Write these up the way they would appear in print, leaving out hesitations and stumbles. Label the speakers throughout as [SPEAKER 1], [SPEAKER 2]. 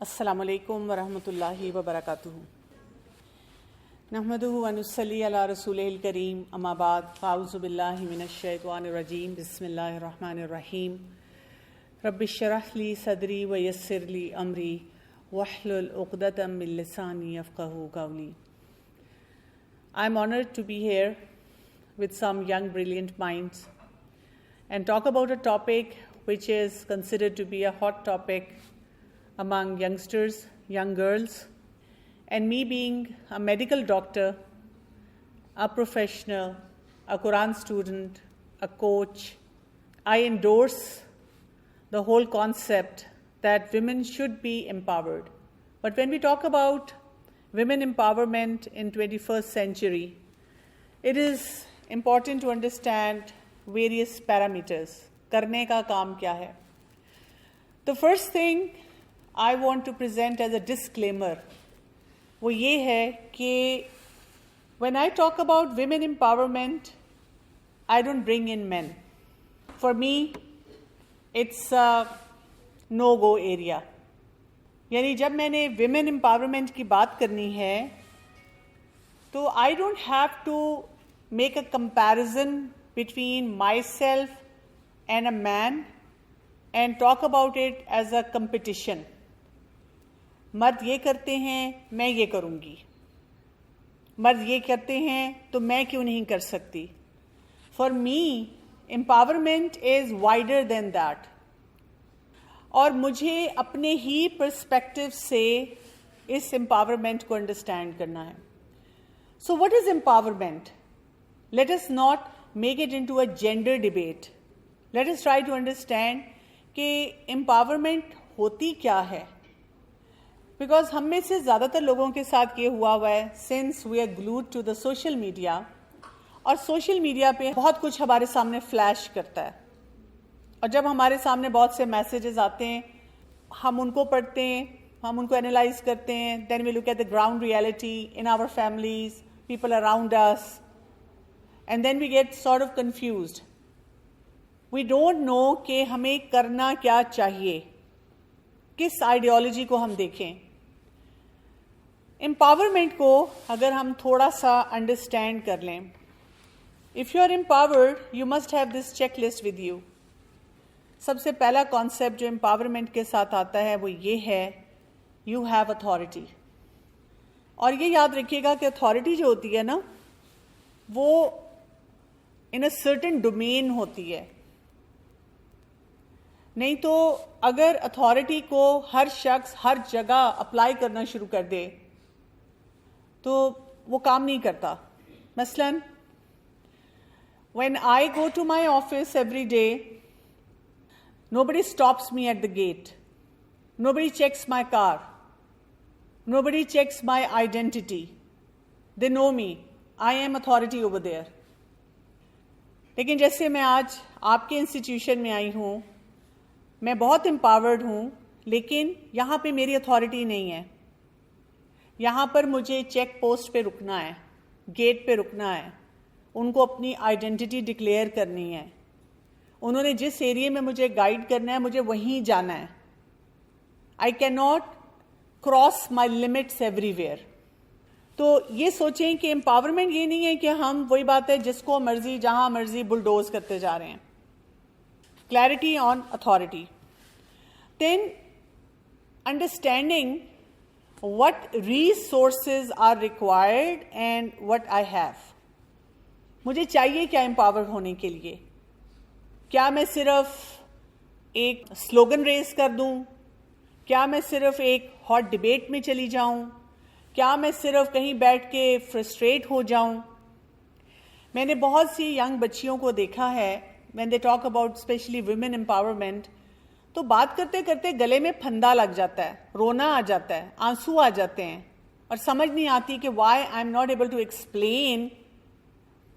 [SPEAKER 1] السلام علیکم ورحمۃ اللہ وبرکاتہ. نحمدہ ونصلی علی رسولہ الکریم. اما بعد فاعوذ باللہ من الشیطان الرجیم. بسم اللہ الرحمن الرحیم. رب اشرح لی صدری ویسر لی امری واحلل عقدۃ من لسانی یفقہوا قولی. I am honored to be here with some young brilliant minds and talk about a topic which is considered to be a hot topic among youngsters, young girls, and me being a medical doctor, a professional, a Quran student, a coach, I endorse the whole concept that women should be empowered. But when we talk about women empowerment in 21st century, it is important to understand various parameters. کرنے کا کام کیا ہے؟ The first thing I want to present as a disclaimer وہ یہ ہے کہ when I talk about women empowerment, I don't bring in men. For me, it's a no-go area. یعنی جب میں نے women empowerment کی بات کرنی ہے تو I don't have to make a comparison between myself and a man and talk about it as a competition. مرد یہ کرتے ہیں میں یہ کروں گی، مرد یہ کرتے ہیں تو میں کیوں نہیں کر سکتی. For me, empowerment is wider than that. اور مجھے اپنے ہی پرسپیکٹو سے اس empowerment کو انڈرسٹینڈ کرنا ہے. So what is empowerment? Let us not make it into a gender debate. Let us try to understand کہ empowerment ہوتی کیا ہے. بیکاز ہم میں سے زیادہ تر لوگوں کے ساتھ یہ ہوا ہے since we are glued to the social media, اور سوشل میڈیا پہ بہت کچھ ہمارے سامنے فلیش کرتا ہے، اور جب ہمارے سامنے بہت سے میسیجز آتے ہیں ہم ان کو پڑھتے ہیں، ہم ان کو انالائز کرتے ہیں. Then we look at the ground reality in our families, people around us, and then we get sort of confused. We don't know کہ ہمیں کرنا کیا چاہیے، کس آئیڈیالوجی کو ہم دیکھیں. امپاورمنٹ کو اگر ہم تھوڑا سا انڈرسٹینڈ کر لیں، if you are empowered you must have this check list with you. سب سے پہلا کانسیپٹ جو امپاورمنٹ کے ساتھ آتا ہے وہ یہ ہے یو ہیو اتھارٹی. اور یہ یاد رکھیے گا کہ اتھارٹی جو ہوتی ہے نا وہ ان اے سرٹن ڈومین ہوتی ہے. نہیں تو اگر اتھارٹی کو ہر شخص ہر جگہ اپلائی کرنا شروع کر دے تو وہ کام نہیں کرتا. مثلاً when I go to my office every day, nobody stops me at the gate. Nobody checks my car. Nobody checks my identity. They know me. I am authority over there. لیکن جیسے میں آج آپ کے انسٹیٹیوشن میں آئی ہوں، میں بہت امپاورڈ ہوں، لیکن یہاں پہ میری اتھارٹی نہیں ہے. یہاں پر مجھے چیک پوسٹ پہ رکنا ہے، گیٹ پہ رکنا ہے، ان کو اپنی آئیڈینٹی ڈکلیئر کرنی ہے. انہوں نے جس ایریے میں مجھے گائیڈ کرنا ہے مجھے وہیں جانا ہے. I can not cross my limits every where. تو یہ سوچیں کہ امپاورمنٹ یہ نہیں ہے کہ ہم وہی بات ہے جس کو مرضی جہاں مرضی بلڈوز کرتے جا رہے ہیں. Clarity on authority. Then understanding what resources are required and what I have. مجھے چاہیے کیا امپاور ہونے کے لیے؟ کیا میں صرف ایک سلوگن ریز کر دوں؟ کیا میں صرف ایک ہاٹ ڈبیٹ میں چلی جاؤں؟ کیا میں صرف کہیں بیٹھ کے فرسٹریٹ ہو جاؤں؟ میں نے بہت سی ینگ بچیوں کو دیکھا ہے when they talk about especially women empowerment، تو بات کرتے کرتے گلے میں پھندا لگ جاتا ہے، رونا آ جاتا ہے، آنسو آ جاتے ہیں، اور سمجھ نہیں آتی کہ why I am not able to explain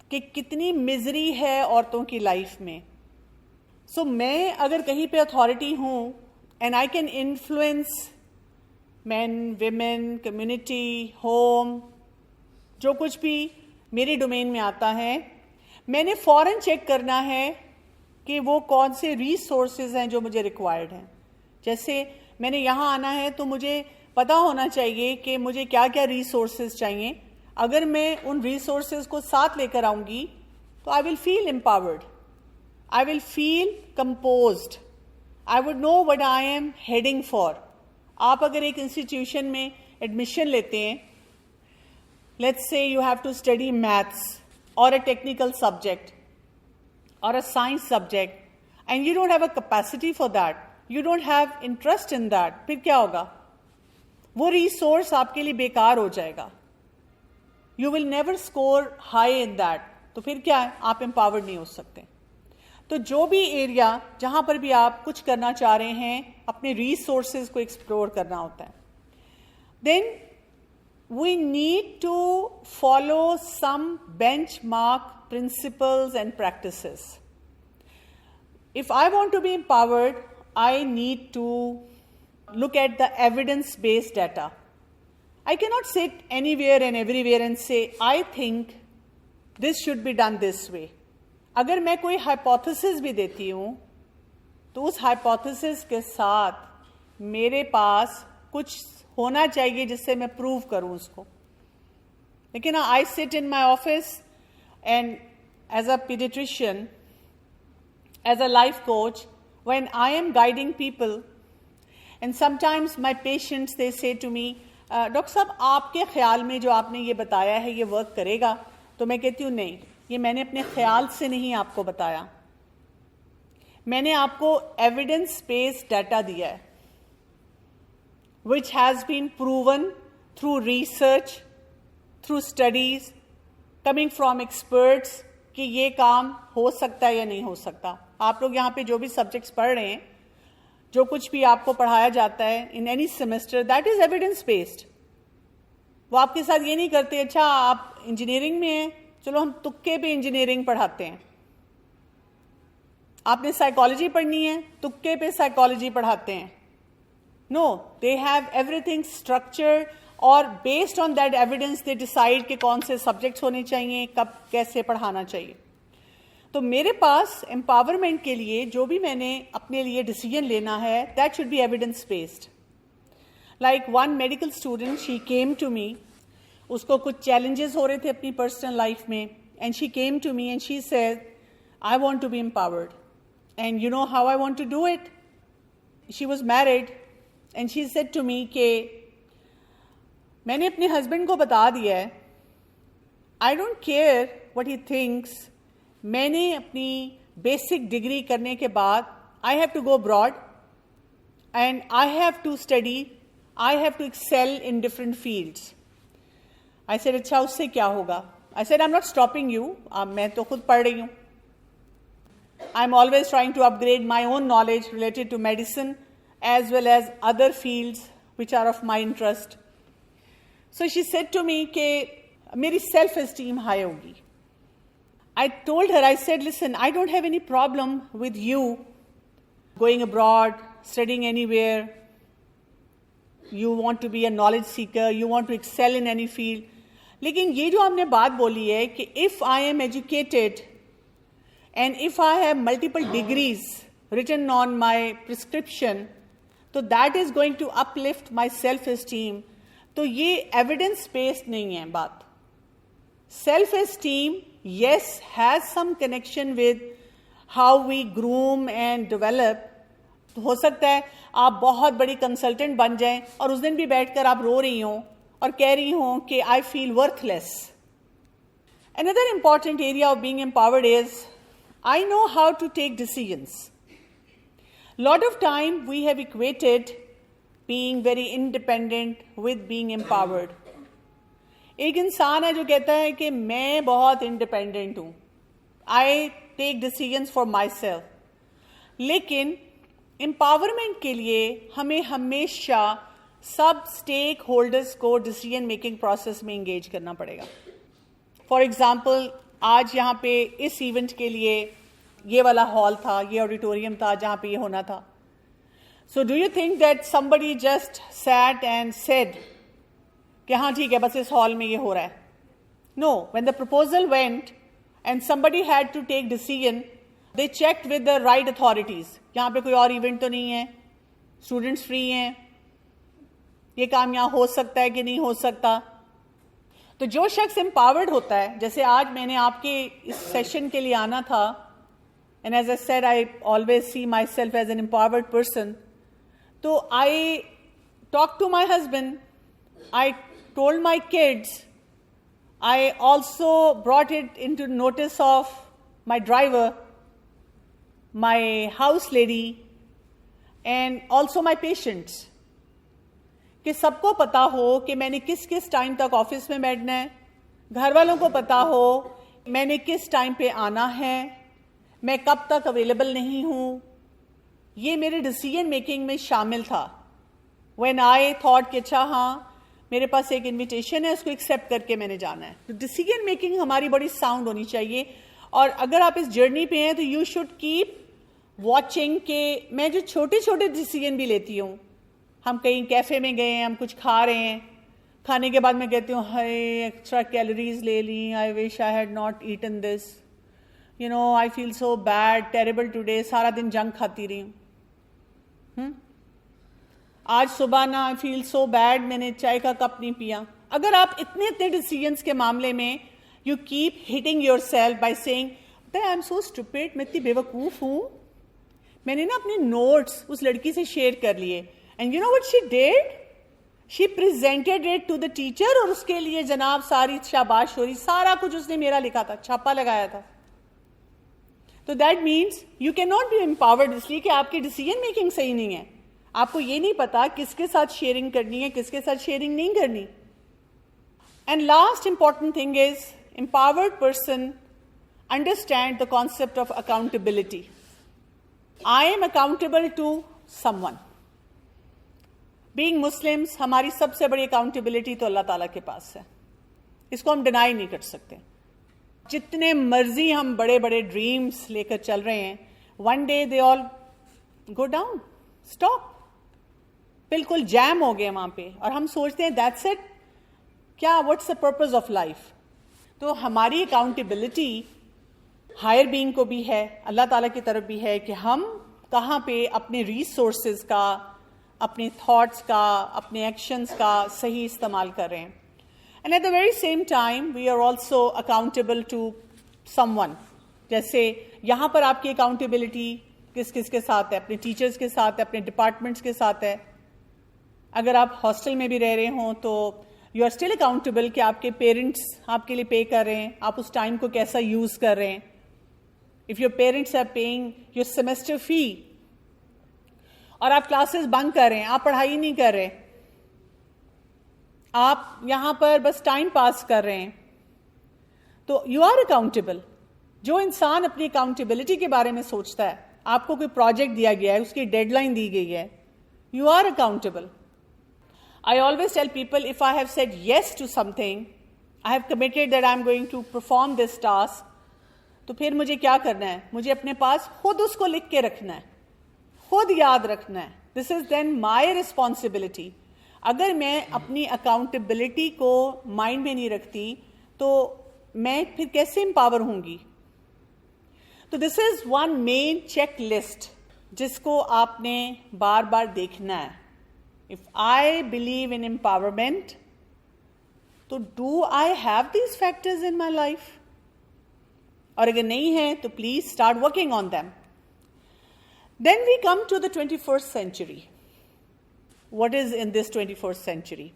[SPEAKER 1] کہ کتنی مزری ہے عورتوں کی لائف میں. سو میں اگر کہیں پہ اتھارٹی ہوں and I can influence men, women, community, home, جو کچھ بھی میری ڈومین میں آتا ہے، میں نے فوراً چیک کرنا ہے کہ وہ کون سے ریسورسز ہیں جو مجھے ریکوائرڈ ہیں. جیسے میں نے یہاں آنا ہے تو مجھے پتا ہونا چاہیے کہ مجھے کیا کیا ریسورسز چاہیے. اگر میں ان ریسورسز کو ساتھ لے کر آؤں گی تو I will feel empowered, I will feel composed, I would know what I am heading for. آپ اگر ایک انسٹیٹیوشن میں ایڈمیشن لیتے ہیں, let's say you have to study maths اور a technical subject or a science subject and you don't have a capacity for that, you don't have interest in that, پھر کیا ہوگا؟ وہ ریسورس آپ کے لیے بیکار ہو جائے گا. You will never score high in that. تو پھر کیا ہے؟ آپ empowered نہیں ہو سکتے. تو جو بھی ایریا جہاں پر بھی آپ کچھ کرنا چاہ رہے ہیں, اپنے ریسورسز کو ایکسپلور کرنا ہوتا ہے. Then we need to follow some benchmark principles and practices. If I want to be empowered, I need to look at the evidence-based data. I cannot sit anywhere and everywhere and say, I think this should be done this way. اگر میں کوئی hypothesis بھی دیتی ہوں تو اس hypothesis کے ساتھ میرے پاس کچھ ہونا چاہیے جس سے میں پروو کروں اس کو. لیکن I sit in my office and as a pediatrician, as a life coach, when I am guiding people, and sometimes my patients, they say to me, doctor صاحب آپ کے خیال میں جو آپ نے یہ بتایا ہے یہ ورک کرے گا؟ تو میں کہتی ہوں نہیں, یہ میں نے اپنے خیال سے نہیں آپ کو بتایا, میں نے آپ کو ایویڈنس بیسڈ ڈیٹا دیا ہے which has been proven through research, through studies, coming from experts کہ یہ کام ہو سکتا ہے یا نہیں ہو سکتا. آپ لوگ یہاں پہ جو بھی سبجیکٹس پڑھ رہے ہیں, جو کچھ بھی آپ کو پڑھایا جاتا ہے in any semester, that is evidence based. وہ آپ کے ساتھ یہ نہیں کرتے اچھا آپ انجینئرنگ میں ہیں چلو ہم تکے پہ انجینئرنگ پڑھاتے ہیں, آپ نے سائیکالوجی پڑھنی ہے تکے پہ سائیکالوجی پڑھاتے ہیں. No, they have everything structured, اور based on that evidence they decide کہ کون سے سبجیکٹس ہونے چاہیے, کب کیسے پڑھانا چاہیے. تو میرے پاس امپاورمنٹ کے لیے جو بھی میں نے اپنے لیے ڈیسیجن لینا ہے that should be evidence based. Like one medical student, she came to me, اس کو کچھ چیلنجز ہو رہے تھے اپنی پرسنل لائف میں, and she came to me and she said I want to be empowered, and you know how I want to do it. She was married and she said to me کہ میں نے اپنے husband کو بتا دیا ہے, I don't care what he thinks, میں نے اپنی بیسک ڈگری کرنے کے بعد I have to go abroad and I have to study, I have to excel in different fields. I said اچھا اس سے کیا ہوگا؟ I said I am not stopping you, میں تو خود پڑھ رہی ہوں. I am always trying to upgrade my own knowledge related to medicine as well as other fields which are of my interest. So she said to me کہ میری self esteem high ہوگی. I told her, I said, listen, I don't have any problem with you going abroad, studying anywhere. You want to be a knowledge seeker, you want to excel in any field. لیکن یہ جو ہم نے بات بولی ہے کہ if I am educated and if I have multiple degrees written on my prescription, تو that is going to uplift my self esteem. تو یہ ایویڈنس بیسڈ نہیں ہے بات. Self esteem yes has some connection with how we groom and develop. ہو سکتا ہے آپ بہت بڑی کنسلٹنٹ بن جائیں اور اس دن بھی بیٹھ کر آپ رو رہی ہوں اور کہہ رہی ہوں کہ آئی فیل worth less. Another important area of being empowered is I know how to take decisions. Lot of time we have equated being very independent with being empowered. ایک انسان ہے جو کہتا ہے کہ میں بہت انڈیپینڈنٹ ہوں, I take decisions for myself. لیکن امپاورمنٹ کے لیے ہمیں ہمیشہ سب اسٹیک ہولڈرس کو ڈیسیجن میکنگ پروسیس میں انگیج کرنا پڑے گا. فار ایگزامپل آج یہاں پہ اس ایونٹ کے لیے یہ والا ہال تھا, یہ آڈیٹوریم تھا جہاں پہ یہ ہونا تھا. So do you think that somebody just sat and said کہ ہاں ٹھیک ہے بس اس ہال میں یہ ہو رہا ہے؟ No, when the proposal went and somebody had to take decision, they checked with the right authorities. یہاں پہ کوئی اور ایونٹ تو نہیں ہے, اسٹوڈنٹس فری ہیں, یہ کام یہاں ہو سکتا ہے کہ نہیں ہو سکتا. تو جو شخص امپاورڈ ہوتا ہے, جیسے آج میں نے آپ کے اس سیشن کے لیے آنا تھا, and as I said, I always see myself as an empowered person. تو I talked to my husband, I told my kids, I also brought it into notice of my driver, my house lady, and also my patients, کہ سب کو پتا ہو کہ میں نے کس کس time تک آفس میں بیٹھنا ہے, گھر والوں کو پتا ہو میں نے کس ٹائم پہ آنا ہے, میں کب تک اویلیبل نہیں ہوں. یہ میرے ڈیسیژن میکنگ میں شامل تھا. when I thought کہ اچھا ہاں میرے پاس ایک انویٹیشن ہے, اس کو ایکسیپٹ کر کے میں نے جانا ہے. تو ڈیسیژن میکنگ ہماری بڑی ساؤنڈ ہونی چاہیے. اور اگر آپ اس جرنی پہ ہیں تو یو شوڈ کیپ واچنگ کہ میں جو چھوٹے چھوٹے ڈیسیژن بھی لیتی ہوں. ہم کہیں کیفے میں گئے ہیں, ہم کچھ کھا رہے ہیں, کھانے کے بعد میں کہتی ہوں ہائے ایکسٹرا کیلوریز لے لیں, I wish I had not eaten this, you know I feel so bad, terrible today, سارا دن جنک کھاتی رہی ہوں. آج صبح نا آئی فیل سو بیڈ, میں نے چائے کا کپ نہیں پیا. اگر آپ اتنے ڈیسیژنس کے معاملے میں you keep hitting yourself by seeing I'm so سو اسٹوپڈ, میں اتنی بے وقوف ہوں, میں نے نا اپنے نوٹس اس لڑکی سے شیئر کر لیے. And you know what she did? She presented it to the teacher, اور اس کے لیے جناب ساری شاباش ہو رہی, سارا کچھ اس نے میرا لکھا تھا, چھاپا لگایا تھا. تو that means you cannot be empowered اس لیے کہ آپ کی ڈیسیژن میکنگ صحیح نہیں ہے. آپ کو یہ نہیں پتا کس کے ساتھ شیئرنگ کرنی ہے, کس کے ساتھ شیئرنگ نہیں کرنی. And last important thing is empowered person understand the concept of accountability. I am accountable to someone. Being Muslims ہماری سب سے بڑی اکاؤنٹیبلٹی تو اللہ تعالیٰ کے پاس ہے, اس کو ہم ڈینائی نہیں کر سکتے. جتنے مرضی ہم بڑے بڑے ڈریمز لے کر چل رہے ہیں, one day they all go down, stop, بالکل جیم ہو گئے وہاں پہ, اور ہم سوچتے ہیں دیٹس اٹ, کیا what's the purpose of life. تو ہماری اکاؤنٹیبلٹی ہائر بینگ کو بھی ہے, اللہ تعالیٰ کی طرف بھی ہے کہ ہم کہاں پہ اپنے ریسورسز کا, اپنے تھاٹس کا, اپنے ایکشنز کا صحیح استعمال کر رہے ہیں. And at the very same time we are also accountable to someone. جیسے یہاں پر آپ کی اکاؤنٹیبلٹی کس کس کے ساتھ ہے, اپنے ٹیچرز کے ساتھ ہے, اپنے ڈپارٹمنٹس کے ساتھ ہے. اگر آپ ہاسٹل میں بھی رہ رہے ہوں تو یو آر اسٹل اکاؤنٹیبل کہ آپ کے پیرنٹس آپ کے لیے پے کر رہے ہیں, آپ اس ٹائم کو کیسا یوز کر رہے ہیں. If your parents are paying your semester fee اور آپ کلاسز بنک کر رہے ہیں, آپ پڑھائی نہیں کر رہے, آپ یہاں پر بس ٹائم پاس کر رہے ہیں, تو یو آر اکاؤنٹیبل. جو انسان اپنی اکاؤنٹیبلٹی کے بارے میں سوچتا ہے, آپ کو کوئی پروجیکٹ دیا گیا ہے, اس کی ڈیڈ لائن دی گئی ہے, you are accountable. I always tell people, if I have said yes to something, I have committed that I am going to perform this task, تو پھر مجھے کیا کرنا ہے, مجھے اپنے پاس خود اس کو لکھ کے رکھنا ہے, خود یاد رکھنا ہے. This is then my responsibility. اگر میں اپنی اکاؤنٹیبلٹی کو مائنڈ میں نہیں رکھتی تو میں پھر کیسے امپاور ہوں گی. تو this is one main check list جس کو آپ نے بار بار دیکھنا ہے. If I believe in empowerment, تو do I have these factors in my life? اور اگر نہیں ہے تو please start working on them. Then we come to the 21st century. What is in this 21st century?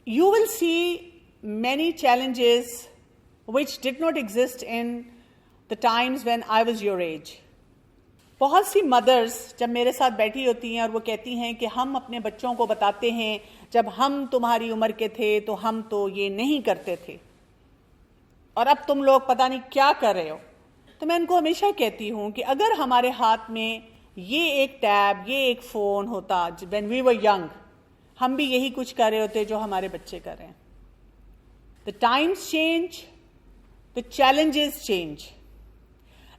[SPEAKER 1] You will see many challenges which did not exist in the times when I was your age. بہت سی mothers جب میرے ساتھ بیٹھی ہوتی ہیں اور وہ کہتی ہیں کہ ہم اپنے بچوں کو بتاتے ہیں جب ہم تمہاری عمر کے تھے تو ہم تو یہ نہیں کرتے تھے اور اب تم لوگ پتہ نہیں کیا کر رہے ہو. تو میں ان کو ہمیشہ کہتی ہوں کہ اگر ہمارے ہاتھ میں یہ ایک ٹیب, یہ ایک فون ہوتا when we were young, ہم بھی یہی کچھ کر رہے ہوتے جو ہمارے بچے کر رہے ہیں. The times change, the challenges change.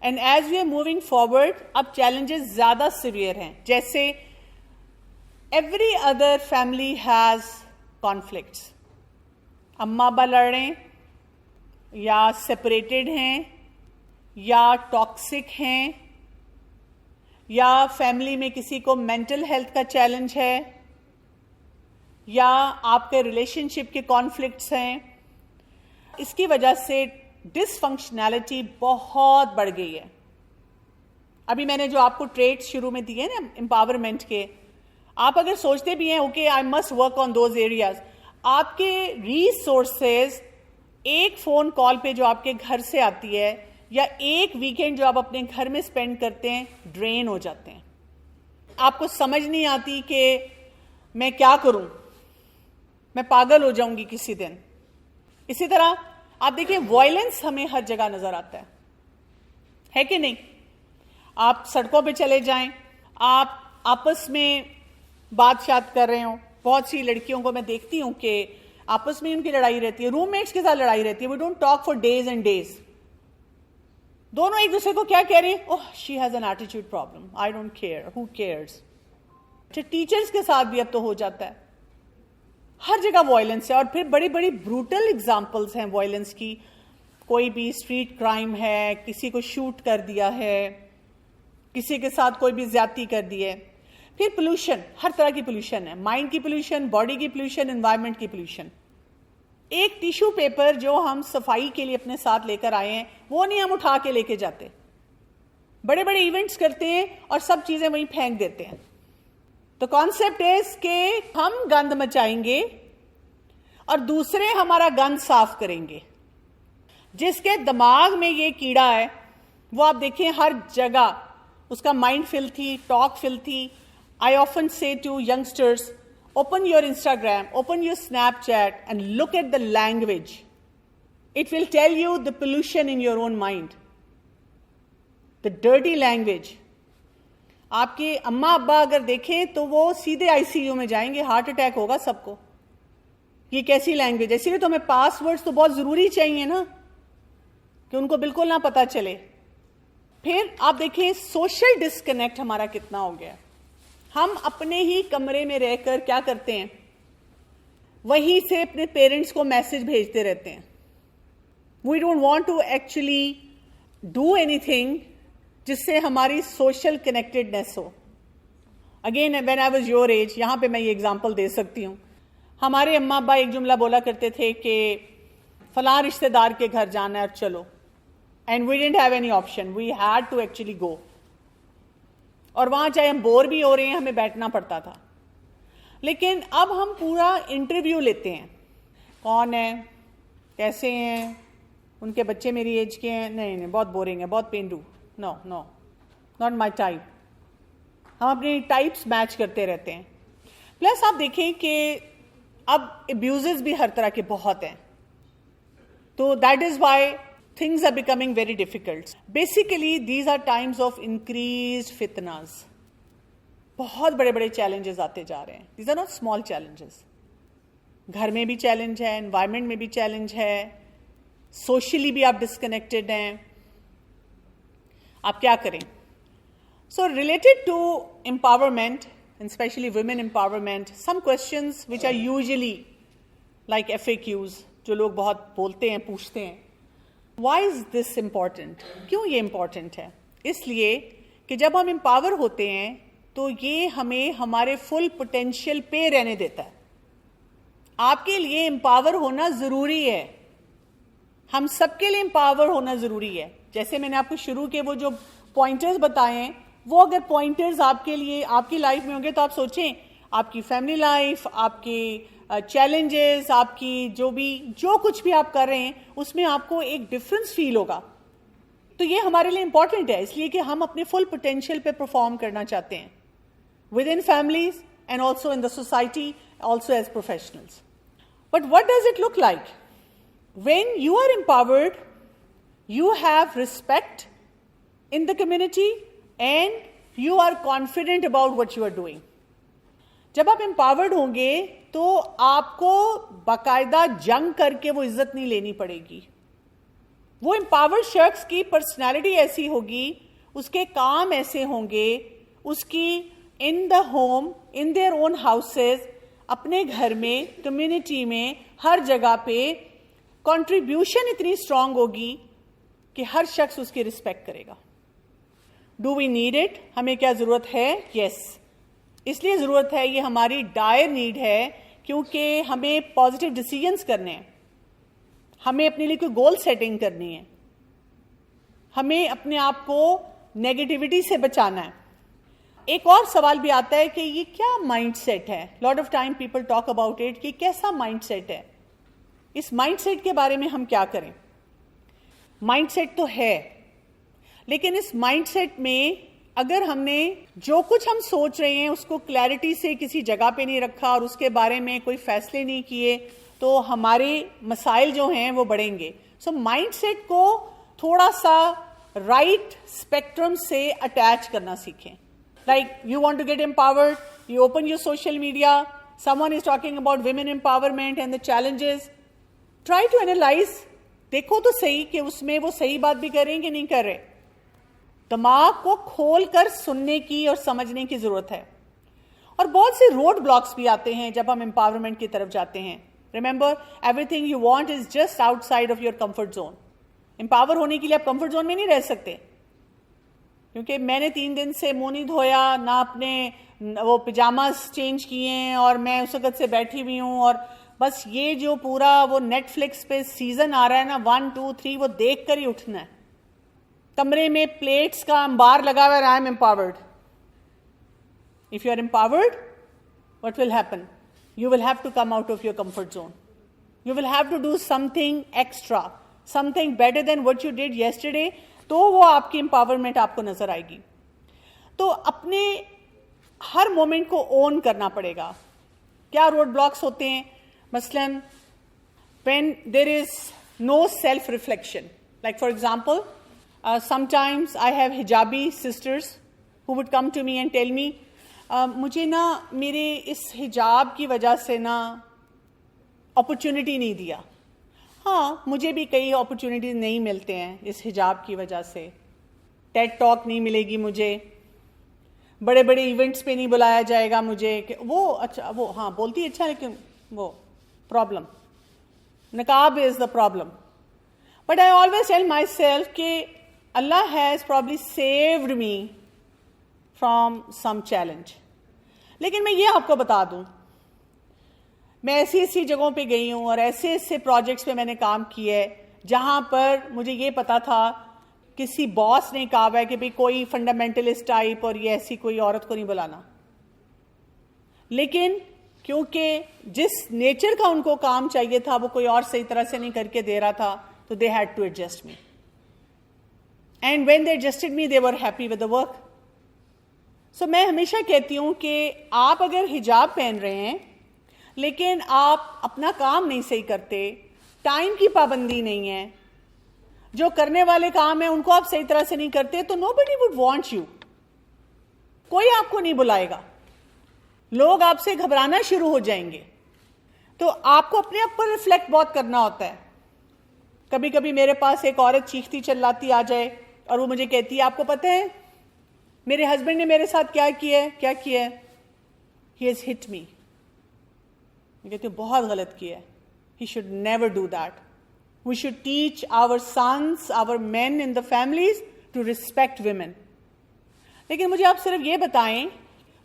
[SPEAKER 1] And as we are moving forward, اب challenges زیادہ severe ہیں. جیسے every other family has conflicts. اماں ابا لڑ رہے ہیں, یا separated ہیں, یا toxic ہیں, یا فیملی میں کسی کو مینٹل ہیلتھ کا چیلنج ہے, یا آپ کے ریلیشن شپ کے کانفلکٹس ہیں, اس کی وجہ سے ڈس فنکشنالٹی بہت بڑھ گئی ہے. ابھی میں نے جو آپ کو ٹریٹس شروع میں دیے نا امپاورمنٹ کے, آپ اگر سوچتے بھی ہیں okay I must work on those areas, آپ کے ریسورسز ایک فون کال پہ جو آپ کے گھر سے آتی ہے یا ایک ویکینڈ جو آپ اپنے گھر میں اسپینڈ کرتے ہیں ڈرین ہو جاتے ہیں. آپ کو سمجھ نہیں آتی کہ میں کیا کروں, میں پاگل ہو جاؤں گی کسی دن. اسی طرح آپ دیکھیں وائلنس ہمیں ہر جگہ نظر آتا ہے کہ نہیں؟ آپ سڑکوں پہ چلے جائیں, آپ آپس میں بات شات کر رہے ہوں, بہت سی لڑکیوں کو میں دیکھتی ہوں کہ آپس میں ان کی لڑائی رہتی ہے, روم میٹس کے ساتھ لڑائی رہتی ہے, we don't talk for days and days. دونوں ایک دوسرے کو کیا کہہ رہے ہیں, oh she has an attitude problem, I don't care, who cares. Teachers کے ساتھ بھی اب تو ہو جاتا ہے, ہر جگہ وائلنس ہے. اور پھر بڑی بڑی بروٹل ایگزامپلس ہیں وائلنس کی. کوئی بھی اسٹریٹ کرائم ہے, کسی کو شوٹ کر دیا ہے, کسی کے ساتھ کوئی بھی زیادتی کر دی ہے. پھر پولوشن, ہر طرح کی پولوشن ہے, مائنڈ کی پولوشن, باڈی کی پولوشن, انوائرمنٹ کی پولوشن. ایک ٹیشو پیپر جو ہم صفائی کے لیے اپنے ساتھ لے کر آئے ہیں وہ نہیں ہم اٹھا کے لے کے جاتے, بڑے بڑے ایونٹس کرتے ہیں اور سب چیزیں وہیں پھینک دیتے ہیں. تو کانسیپٹ از کہ ہم گند مچائیں گے اور دوسرے ہمارا گند صاف کریں گے. جس کے دماغ میں یہ کیڑا ہے وہ آپ دیکھیں ہر جگہ اس کا mind فلتھی, talk فلتھی. I often say to youngsters, open your Instagram, open your Snapchat and look at the language. It will tell you the pollution in your own mind. The dirty language. آپ کے اماں ابا اگر دیکھیں تو وہ سیدھے آئی سی you میں جائیں گے, ہارٹ اٹیک ہوگا سب کو. یہ کیسی لینگویج ہے؟ اسی لیے تو ہمیں پاس ورڈز تو بہت ضروری چاہیے نا, کہ ان کو بالکل نہ پتا چلے. پھر آپ دیکھیں سوشل ڈسکنیکٹ ہمارا کتنا ہو گیا. ہم اپنے ہی کمرے میں رہ کر کیا کرتے ہیں, وہیں سے اپنے پیرنٹس کو میسج بھیجتے رہتے ہیں. We don't want to actually do anything جس سے ہماری سوشل کنیکٹڈنیس ہو. Again when I was your age, یہاں پہ میں یہ ایگزامپل دے سکتی ہوں. ہمارے اماں ابا ایک جملہ بولا کرتے تھے کہ فلاں رشتے دار کے گھر جانا ہے اور چلو, and we don't have any option, we had to actually go. اور وہاں چاہے ہم بور بھی ہو رہے ہیں ہمیں بیٹھنا پڑتا تھا. لیکن اب ہم پورا انٹرویو لیتے ہیں, کون ہے, کیسے ہیں, ان کے بچے میری ایج کے ہیں, نہیں بہت بورنگ ہے, بہت پینڈو, نو ناٹ مائی ٹائپ. ہم اپنی ٹائپس میچ کرتے رہتے ہیں. پلس آپ دیکھیں کہ اب ابیوزز بھی ہر طرح کے بہت ہیں, تو that is why things are becoming very difficult. Basically, these are times of increased fitnas. بہت بڑے بڑے challenges آتے جا رہے ہیں. These are not small challenges. گھر میں بھی چیلنج ہے, environment میں بھی چیلنج ہے, socially بھی آپ disconnected ہیں. آپ کیا کریں؟ So related to empowerment, and especially women empowerment, some questions which are usually like FAQs, جو لوگ بہت بولتے ہیں, پوچھتے ہیں. Why is this important? کیوں یہ امپورٹنٹ ہے؟ اس لیے کہ جب ہم امپاور ہوتے ہیں تو یہ ہمیں ہمارے فل پوٹینشیل پہ رہنے دیتا ہے. آپ کے لیے امپاور ہونا ضروری ہے, ہم سب کے لیے امپاور ہونا ضروری ہے. جیسے میں نے آپ کو شروع کے وہ جو پوائنٹرز بتائے ہیں, وہ اگر پوائنٹرز آپ کے لیے آپ کی لائف میں ہوں گے تو آپ سوچیں آپ کی فیملی لائف, آپ کی چیلنجز, آپ کی جو کچھ بھی آپ کر رہے ہیں اس میں آپ کو ایک ڈفرنس فیل ہوگا. تو یہ ہمارے لیے امپورٹنٹ ہے, اس لیے کہ ہم اپنے فل پوٹینشیل پہ پرفارم کرنا چاہتے ہیں with in families and also in the society, also as professionals. But what does it look like when you are empowered? You have respect in the community and you are confident about what you are doing. جب آپ empowered ہوں گے تو آپ کو باقاعدہ جنگ کر کے وہ عزت نہیں لینی پڑے گی. وہ امپاورڈ شخص کی پرسنالٹی ایسی ہوگی, اس کے کام ایسے ہوں گے, اس کی in the home, in their own houses, اپنے گھر میں, کمیونٹی میں, ہر جگہ پہ کنٹریبیوشن اتنی اسٹرانگ ہوگی کہ ہر شخص اس کی رسپیکٹ کرے گا. Do we need it? ہمیں کیا ضرورت ہے؟ یس. اس لیے ضرورت ہے، یہ ہماری ڈائر نیڈ ہے، کیونکہ ہمیں پازیٹیو ڈیسیژنس کرنے ہیں، ہمیں اپنے لیے کوئی گول سیٹنگ کرنی ہے، ہمیں اپنے آپ کو نیگیٹیوٹی سے بچانا ہے. ایک اور سوال بھی آتا ہے کہ یہ کیا مائنڈ سیٹ ہے؟ Lot of time people talk about it کہ کیسا مائنڈ سیٹ ہے. اس مائنڈ سیٹ کے بارے میں ہم کیا کریں؟ مائنڈ سیٹ تو ہے، لیکن اس مائنڈ سیٹ میں اگر ہم نے جو کچھ ہم سوچ رہے ہیں اس کو کلیئرٹی سے کسی جگہ پہ نہیں رکھا اور اس کے بارے میں کوئی فیصلے نہیں کیے تو ہمارے مسائل جو ہیں وہ بڑھیں گے. سو مائنڈ سیٹ کو تھوڑا سا رائٹ اسپیکٹرم سے اٹیچ کرنا سیکھیں. Like you want to get empowered, you open your social media, someone is talking about women empowerment and the challenges. Try to analyze, دیکھو تو صحیح کہ اس میں وہ صحیح بات بھی کر رہے ہیں کہ نہیں کر رہے. دماغ کو کھول کر سننے کی اور سمجھنے کی ضرورت ہے. اور بہت سے روڈ بلاکس بھی آتے ہیں جب ہم امپاورمنٹ کی طرف جاتے ہیں. Remember, everything you want is just outside of your comfort zone. Empower ہونے کے لیے آپ کمفرٹ زون میں نہیں رہ سکتے، کیونکہ میں نے 3 دن سے منہ نہیں دھویا، نہ اپنے وہ پجاماز چینج کیے ہیں، اور میں اس وقت سے بیٹھی ہوئی ہوں، اور بس یہ جو پورا وہ نیٹ فلکس پہ سیزن آ رہا ہے نا 1 2 3 وہ دیکھ کر ہی اٹھنا ہے. کمرے میں پلیٹس کا انبار لگا ہوا ہے. I am empowered. If you are empowered, what will happen? You will have to come out of your comfort zone. You will have to do something extra, something better than what you did yesterday. تو وہ آپ کی empowerment آپ کو نظر آئے گی. تو اپنے ہر مومنٹ کو اون کرنا پڑے گا. کیا روڈ بلاکس ہوتے ہیں؟ مثلاً when there is no self reflection, like for example, sometimes I have hijabi sisters who would come to me and tell me مجھے نا میرے اس حجاب کی وجہ سے نا اپرچونٹی نہیں دیا. ہاں مجھے بھی کئی اپرچونٹیز نہیں ملتے ہیں اس حجاب کی وجہ سے. ٹیڈ ٹاک نہیں ملے گی مجھے، بڑے بڑے ایونٹس پہ نہیں بلایا جائے گا مجھے. کہ وہ اچھا وہ ہاں بولتی اچھا، لیکن وہ پرابلم نقاب is the problem. But I always tell my self کہ Allah has probably saved me from some challenge. لیکن میں یہ آپ کو بتا دوں، میں ایسی ایسی جگہوں پہ گئی ہوں اور ایسے ایسے پروجیکٹس پہ میں نے کام کیا ہے جہاں پر مجھے یہ پتا تھا کسی باس نے کہا ہے کہ بھئی کوئی فنڈامنٹلسٹ ٹائپ اور یہ ایسی کوئی عورت کو نہیں بلانا. لیکن کیونکہ جس نیچر کا ان کو کام چاہیے تھا وہ کوئی اور صحیح طرح سے نہیں کر کے دے رہا تھا، تو they had to adjust me. And when they adjusted me they were happy with the work. So میں ہمیشہ کہتی ہوں کہ آپ اگر حجاب پہن رہے ہیں لیکن آپ اپنا کام نہیں صحیح کرتے، ٹائم کی پابندی نہیں ہے، جو کرنے والے کام ہیں ان کو آپ صحیح طرح سے نہیں کرتے، تو نو بڈی وڈ وانٹ یو. کوئی آپ کو نہیں بلائے گا، لوگ آپ سے گھبرانا شروع ہو جائیں گے. تو آپ کو اپنے آپ پر ریفلیکٹ بہت کرنا ہوتا ہے. کبھی کبھی میرے پاس ایک عورت چیختی چلاتی آ جائے اور وہ مجھے کہتی ہے آپ کو پتہ ہے میرے ہسبینڈ نے میرے ساتھ کیا کیا ہے؟ He has hit me. میں کہتی ہوں بہت غلط کیا ہے. He should never do that. We should teach our sons, our men in the families to respect women. لیکن مجھے آپ صرف یہ بتائیں،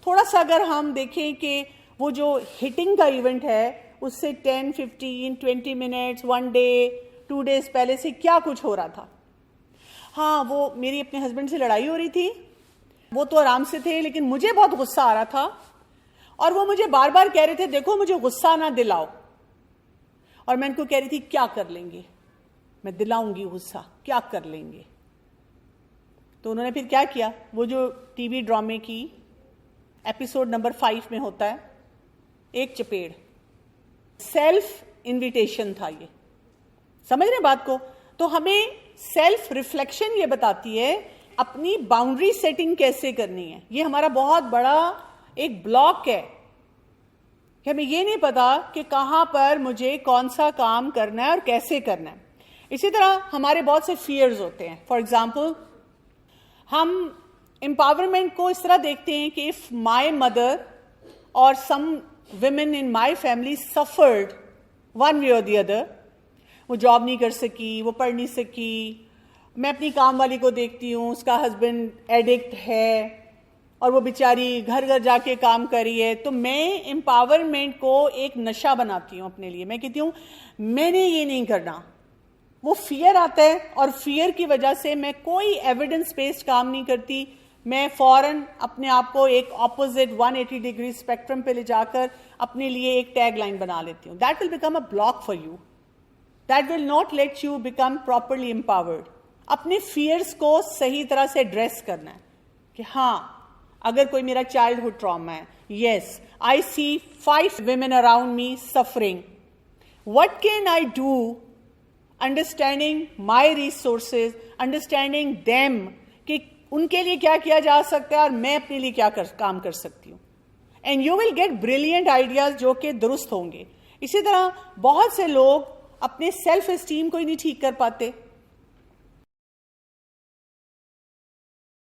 [SPEAKER 1] تھوڑا سا اگر ہم دیکھیں کہ وہ جو ہٹنگ کا ایونٹ ہے اس سے 10 15 20 منٹس 1 ڈے 2 ڈیز پہلے سے کیا کچھ ہو رہا تھا. ہاں وہ میری اپنے ہسبینڈ سے لڑائی ہو رہی تھی، وہ تو آرام سے تھے، لیکن مجھے بہت غصہ آ رہا تھا اور وہ مجھے بار بار کہہ رہے تھے دیکھو مجھے غصہ نہ دلاؤ. اور میں ان کو کہہ رہی تھی کیا کر لیں گے، میں دلاؤں گی غصہ، کیا کر لیں گے. تو انہوں نے پھر کیا کیا، وہ جو ٹی وی ڈرامے کی ایپیسوڈ نمبر 5 میں ہوتا ہے ایک چپیڑ، سیلف انویٹیشن تھا. یہ سمجھ رہے بات کو؟ تو ہمیں سیلف ریفلیکشن یہ بتاتی ہے اپنی باؤنڈری سیٹنگ کیسے کرنی ہے. یہ ہمارا بہت بڑا ایک بلاک ہے کہ ہمیں یہ نہیں پتا کہ کہاں پر مجھے کون سا کام کرنا ہے اور کیسے کرنا ہے. اسی طرح ہمارے بہت سے فیئرز ہوتے ہیں. فار ایگزامپل ہم امپاورمنٹ کو اس طرح دیکھتے ہیں کہ اف مائی مدر اور some women in my family suffered one way اور دی ادر، وہ جاب نہیں کر سکی، وہ پڑھ نہیں سکی، میں اپنی کام والی کو دیکھتی ہوں، اس کا ہسبینڈ ایڈکٹ ہے اور وہ بیچاری گھر گھر جا کے کام کر رہی ہے، تو میں امپاورمنٹ کو ایک نشہ بناتی ہوں اپنے لیے. میں کہتی ہوں میں نے یہ نہیں کرنا. وہ فیئر آتا ہے اور فیئر کی وجہ سے میں کوئی ایویڈنس بیسڈ کام نہیں کرتی. میں فوراً اپنے آپ کو ایک اپوزٹ 180 ڈگری اسپیکٹرم پہ لے جا کر اپنے لیے ایک ٹیگ لائن بنا لیتی ہوں. That will become a block for you. That will not let you become properly empowered. اپنے فیئرس کو صحیح طرح سے ایڈریس کرنا ہے کہ ہاں اگر کوئی میرا چائلڈہڈ ٹراما ہے، یس آئی سی 5 women around me suffering. What can I do? Understanding my resources, understanding them, کہ ان کے لیے کیا کیا جا سکتا ہے اور میں اپنے لیے کیا کام کر سکتی ہوں. And you will get brilliant ideas جو کہ درست ہوں گے. اسی طرح بہت سے لوگ اپنے سیلف اسٹیم کو ہی نہیں ٹھیک کر پاتے.